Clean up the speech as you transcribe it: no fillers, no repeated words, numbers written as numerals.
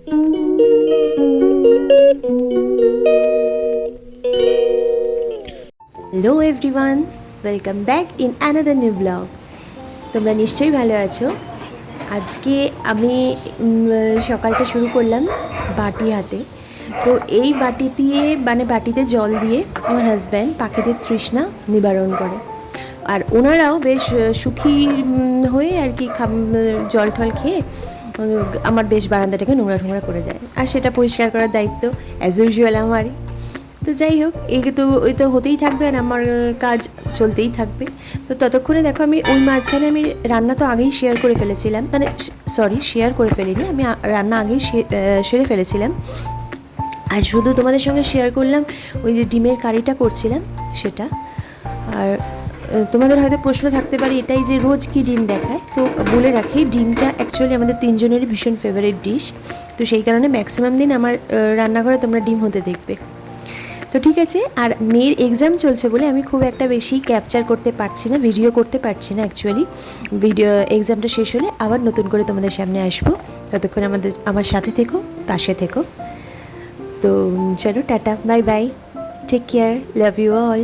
Hello everyone, welcome back in another new blog. তোমরা নিশ্চয়ই ভালো আছো। আজকে আমি সকালটা শুরু করলাম বাটি হাতে। তো এই বাটি দিয়ে বাটিতে জল দিয়ে আমার হাজব্যান্ড পাখিদের তৃষ্ণা নিবারণ করে। আর ওনারাও বেশ সুখী হয়ে আর কি জল টল খেয়ে আমার বেশ বারান্দাটাকে নোংরা টোংরা করে যায়। আর সেটা পরিষ্কার করার দায়িত্ব অ্যাজ ইউজুয়াল আমারই। তো যাই হোক, ওই তো হতেই থাকবে আর আমার কাজ চলতেই থাকবে। তো ততক্ষণে দেখো আমি ওই মাঝখানে আমি রান্না তো আগেই শেয়ার করে ফেলেছিলাম, শেয়ার করে ফেলিনি, আমি রান্না আগেই সেরে ফেলেছিলাম। আর শুধু তোমাদের সঙ্গে শেয়ার করলাম ওই যে ডিমের কারিটা করছিলাম সেটা। আর তোমাদের হয়তো প্রশ্ন থাকতে পারে এটাই যে রোজ কি ডিম দেখায়। তো বলে রাখি, ডিমটা অ্যাকচুয়ালি আমাদের তিনজনেরই ভীষণ ফেভারিট ডিশ। তো সেই কারণে ম্যাক্সিমাম দিন আমার রান্নাঘরে তোমরা ডিম হতে দেখবে। তো ঠিক আছে। আর মেয়ের এক্সাম চলছে বলে আমি খুব একটা বেশি ক্যাপচার করতে পারছি না, ভিডিও করতে পারছি না অ্যাকচুয়ালি। এক্সামটা শেষ হলে আবার নতুন করে তোমাদের সামনে আসবো। ততক্ষণ আমার সাথে থেকো, পাশে থেকো। তো চলো, tata, bye bye, take care, love you all.